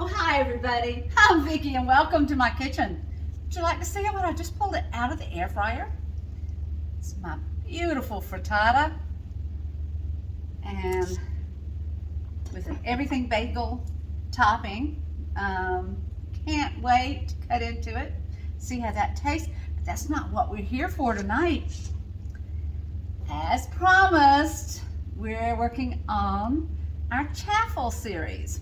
Oh, hi everybody. I'm Vicki and welcome to my kitchen. Would you like to see what I just pulled it out of the air fryer? It's my beautiful frittata and with an everything bagel topping. Can't wait to cut into it, see how that tastes. But that's not what we're here for tonight. As promised, we're working on our Chaffle series.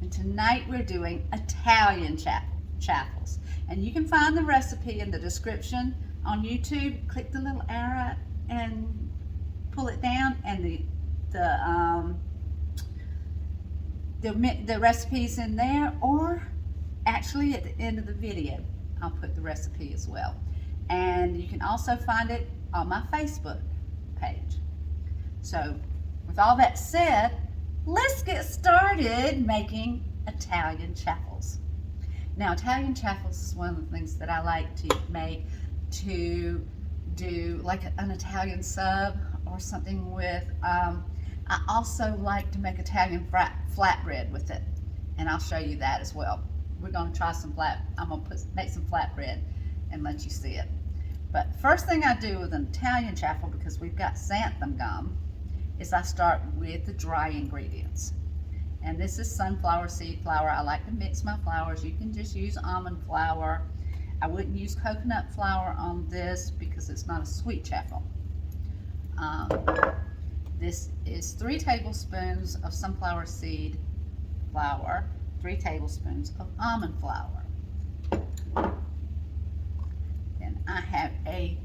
And tonight we're doing Italian chaffles. And you can find the recipe in the description on YouTube. Click the little arrow and pull it down, and the recipe's in there, or actually at the end of the video I'll put the recipe as well. And you can also find it on my Facebook page. So with all that said, let's get started making Italian chaffles. Now, Italian chaffles is one of the things that I like to make, to do like an Italian sub or something with. I also like to make Italian flatbread with it, and I'll show you that as well. We're going to try I'm going to make some flatbread and let you see it. But first thing I do with an Italian chaffle, because we've got xanthan gum, is I start with the dry ingredients. And this is sunflower seed flour. I like to mix my flours. You can just use almond flour. I wouldn't use coconut flour on this because it's not a sweet chaffle. This is 3 tablespoons of sunflower seed flour, 3 tablespoons of almond flour. Then I have a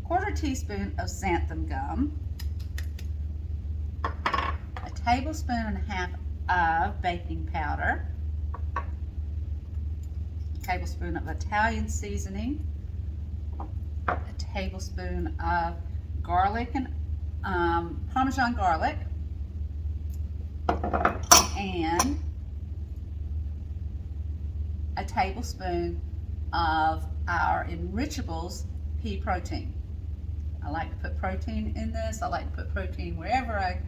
1/4 teaspoon of xanthan gum, a tablespoon and a half of baking powder, a tablespoon of Italian seasoning, a tablespoon of garlic and Parmesan garlic, and a tablespoon of our Enrichables Pea Protein. I like to put protein in this. I like to put protein wherever I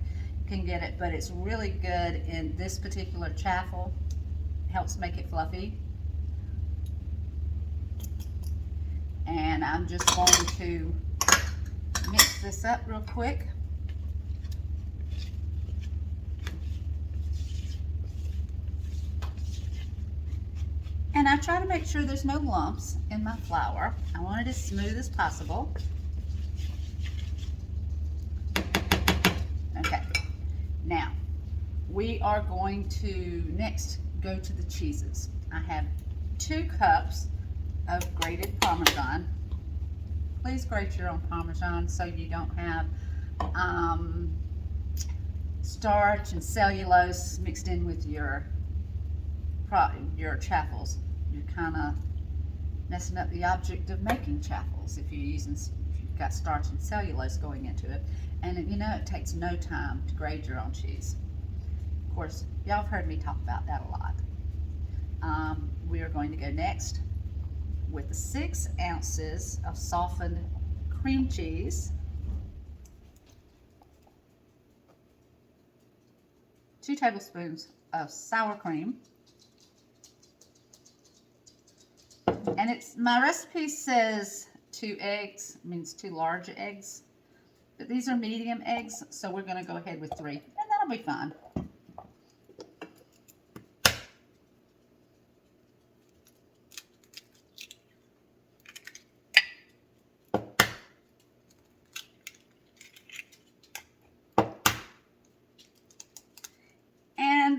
can get it, but it's really good in this particular chaffle. It helps make it fluffy. And I'm just going to mix this up real quick. And I try to make sure there's no lumps in my flour. I want it as smooth as possible. Okay, now we are going to next go to the cheeses. I have 2 cups of grated Parmesan. Please grate your own Parmesan so you don't have starch and cellulose mixed in with your chaffles. You're kind of messing up the object of making chaffles if you've got starch and cellulose going into it. And you know, it takes no time to grate your own cheese. Of course, y'all have heard me talk about that a lot. We are going to go next with the 6 ounces of softened cream cheese, 2 tablespoons of sour cream, and my recipe says 2 eggs, means 2 large eggs, but these are medium eggs, so we're going to go ahead with 3, and that'll be fine.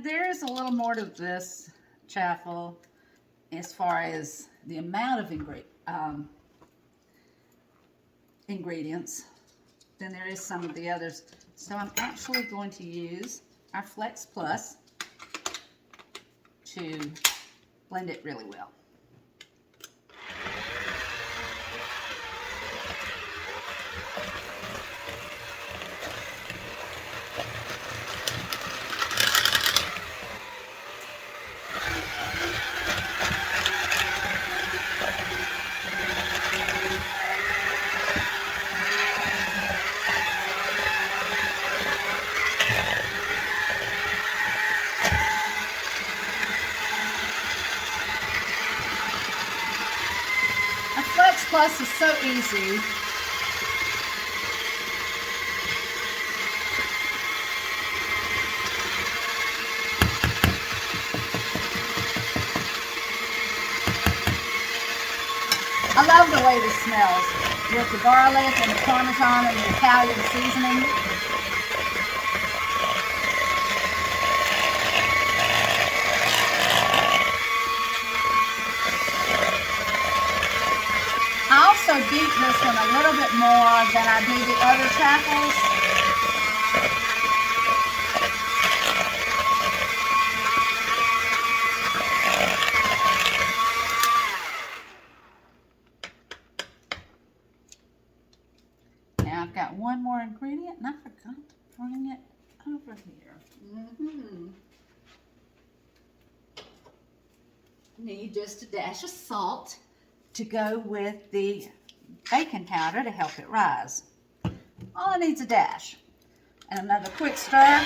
There's a little more to this chaffle as far as the amount of ingredients than there is some of the others. So I'm actually going to use our Flex Plus to blend it really well. Plus, it's so easy. I love the way this smells with the garlic and the Parmesan and the Italian seasoning. I also beat this one a little bit more than I do the other chaffles. Now I've got one more ingredient and I forgot to bring it over here. Need just a dash of salt to go with the baking powder to help it rise. All it needs is a dash. And another quick stir, and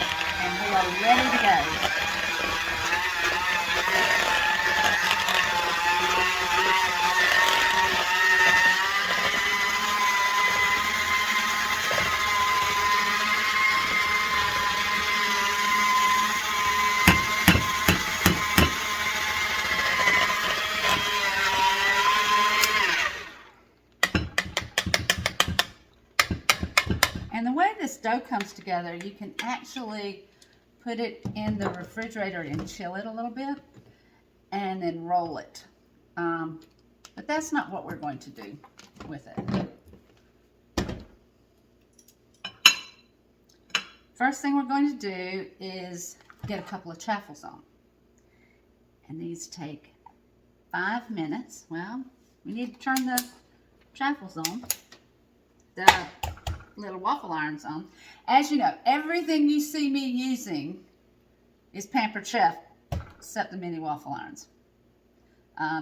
we are ready to go. And the way this dough comes together, you can actually put it in the refrigerator and chill it a little bit and then roll it. But that's not what we're going to do with it. First thing we're going to do is get a couple of chaffles on. And these take 5 minutes. Well, we need to turn the chaffles on. The little waffle irons on. As you know, everything you see me using is Pampered Chef, except the mini waffle irons.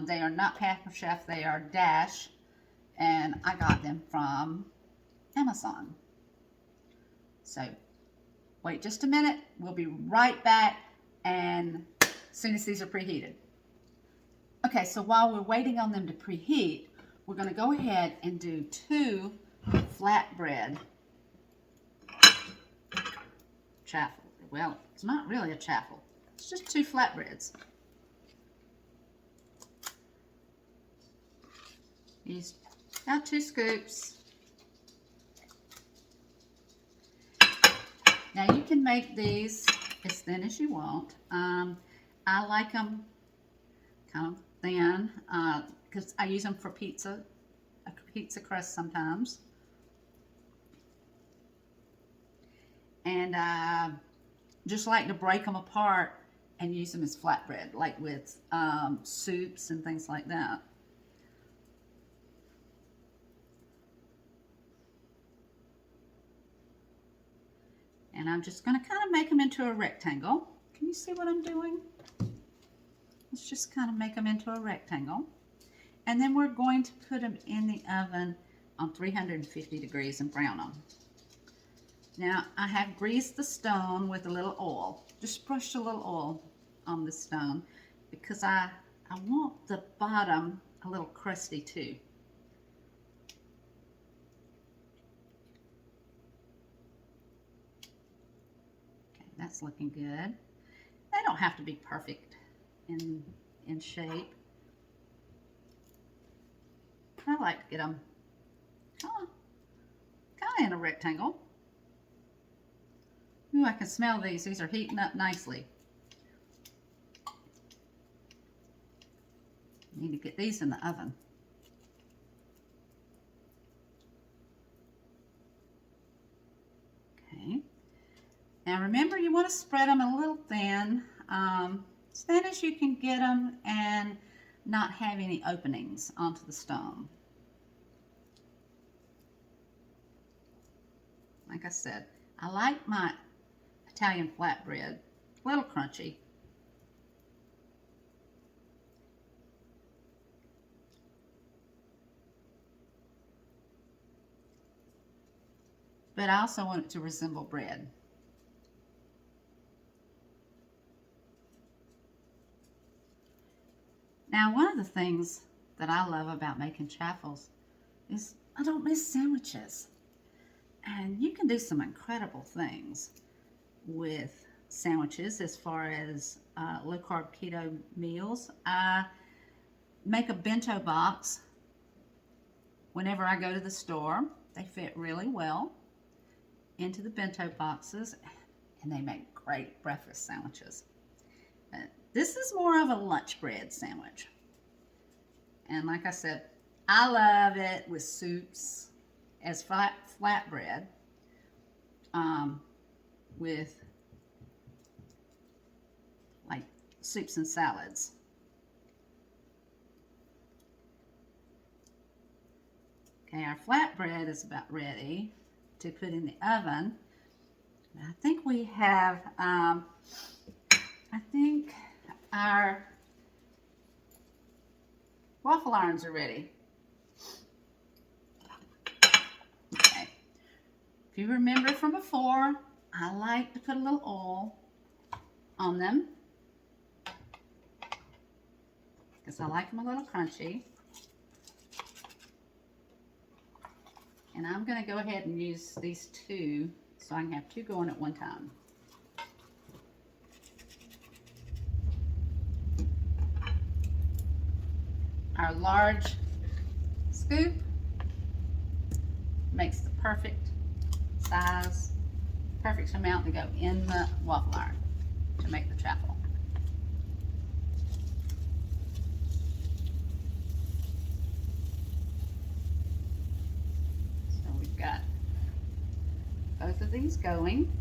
They are not Pampered Chef, they are Dash, and I got them from Amazon. So, wait just a minute, we'll be right back, and as soon as these are preheated. Okay, so while we're waiting on them to preheat, we're going to go ahead and do 2 flatbread chaffle. Well, it's not really a chaffle. It's just 2 flatbreads. Use about 2 scoops. Now you can make these as thin as you want. I like them kind of thin because I use them for pizza crust sometimes. And I just like to break them apart and use them as flatbread, like with soups and things like that. And I'm just going to kind of make them into a rectangle. Can you see what I'm doing? Let's just kind of make them into a rectangle. And then we're going to put them in the oven on 350 degrees and brown them. Now, I have greased the stone with a little oil. Just brushed a little oil on the stone because I want the bottom a little crusty too. Okay, that's looking good. They don't have to be perfect in shape. I like to get them kind of in a rectangle. Ooh, I can smell these. These are heating up nicely. Need to get these in the oven. Okay. Now remember, you want to spread them a little thin, as thin as you can get them and not have any openings onto the stone. Like I said, I like my Italian flatbread, a little crunchy. But I also want it to resemble bread. Now, one of the things that I love about making chaffles is I don't miss sandwiches. And you can do some incredible things with sandwiches as far as low-carb keto meals. I make a bento box whenever I go to the store. They fit really well into the bento boxes, and they make great breakfast sandwiches. This is more of a lunch bread sandwich. And like I said, I love it with soups as flatbread with like soups and salads. Okay, our flatbread is about ready to put in the oven. I think we have, I think our waffle irons are ready. Okay. If you remember from before, I like to put a little oil on them because I like them a little crunchy. And I'm going to go ahead and use these two so I can have two going at one time. Our large scoop makes the perfect size, perfect amount to go in the waffle iron to make the chaffle. So we've got both of these going.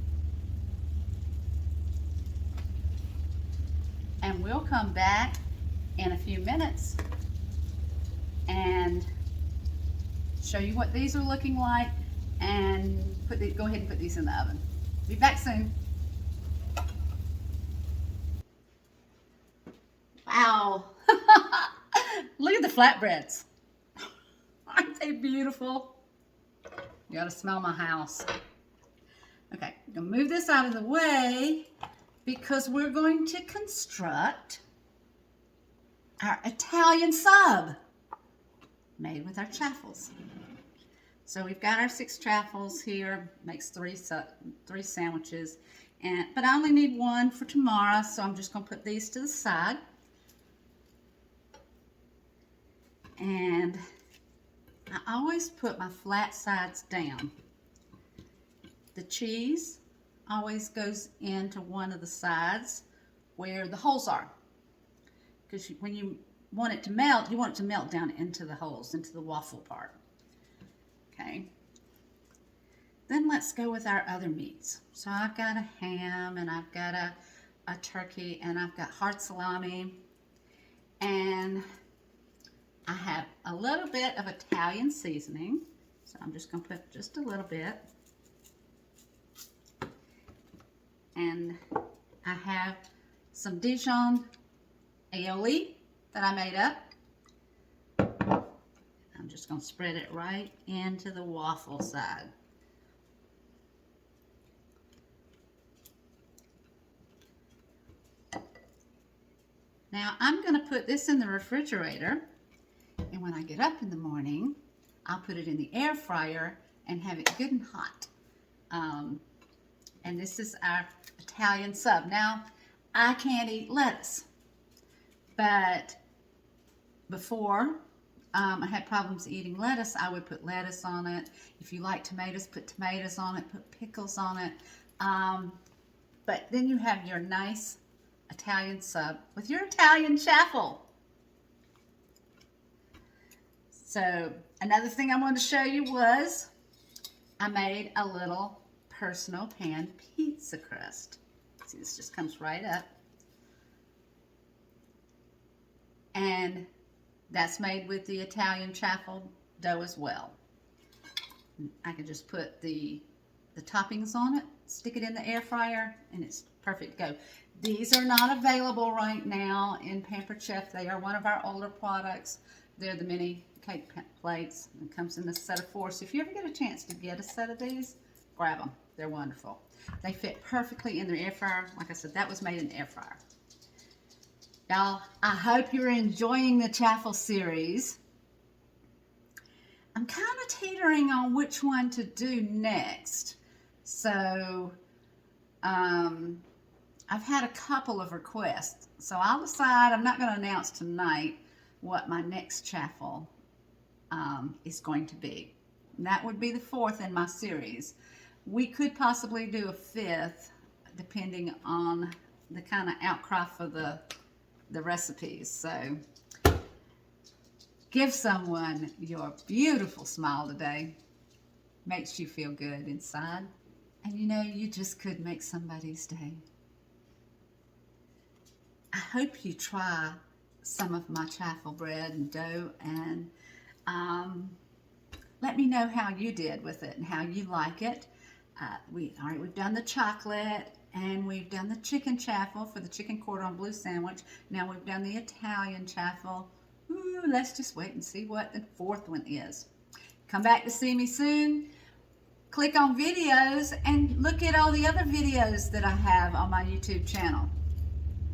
And we'll come back in a few minutes and show you what these are looking like and go ahead and put these in the oven. Be back soon. Wow. Look at the flatbreads. Aren't they beautiful? You gotta smell my house. Okay, I'm gonna move this out of the way because we're going to construct our Italian sub made with our chaffles. So we've got our 6 chaffles here, makes three sandwiches, but I only need 1 for tomorrow, so I'm just gonna put these to the side. And I always put my flat sides down. The cheese always goes into one of the sides where the holes are, because when you want it to melt, you want it to melt down into the holes, into the waffle part. Okay. Then let's go with our other meats. So I've got a ham, and I've got a turkey, and I've got hard salami, and I have a little bit of Italian seasoning. So I'm just going to put just a little bit. And I have some Dijon aioli that I made up. I'm just going to spread it right into the waffle side. Now I'm going to put this in the refrigerator, and when I get up in the morning, I'll put it in the air fryer and have it good and hot. And this is our Italian sub. Now, I can't eat lettuce, but before I had problems eating lettuce, I would put lettuce on it. If you like tomatoes, put tomatoes on it, put pickles on it. But then you have your nice Italian sub with your Italian chaffle. So another thing I wanted to show you was I made a little personal pan pizza crust. See, this just comes right up. And that's made with the Italian chaffle dough as well. I can just put the toppings on it, stick it in the air fryer, and it's perfect to go. These are not available right now in Pampered Chef. They are one of our older products. They're the mini cake plates. It comes in a set of 4. So if you ever get a chance to get a set of these, grab them. They're wonderful. They fit perfectly in the air fryer. Like I said, that was made in the air fryer. Y'all, I hope you're enjoying the chaffle series. I'm kind of teetering on which one to do next. So I've had a couple of requests. So I'll decide. I'm not going to announce tonight what my next chaffle is going to be. And that would be the 4th in my series. We could possibly do a 5th, depending on the kind of outcry for the recipes. So give someone your beautiful smile today. Makes you feel good inside. And you know, you just could make somebody's day. I hope you try some of my chaffle bread and dough, and let me know how you did with it and how you like it. We've done the chocolate, and we've done the chicken chaffle for the chicken cordon bleu sandwich. Now we've done the Italian chaffle. Ooh, let's just wait and see what the 4th one is. Come back to see me soon. Click on videos and look at all the other videos that I have on my YouTube channel.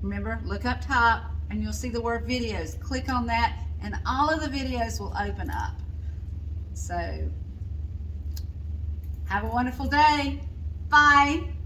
Remember, look up top and you'll see the word videos. Click on that and all of the videos will open up. So, have a wonderful day. Bye.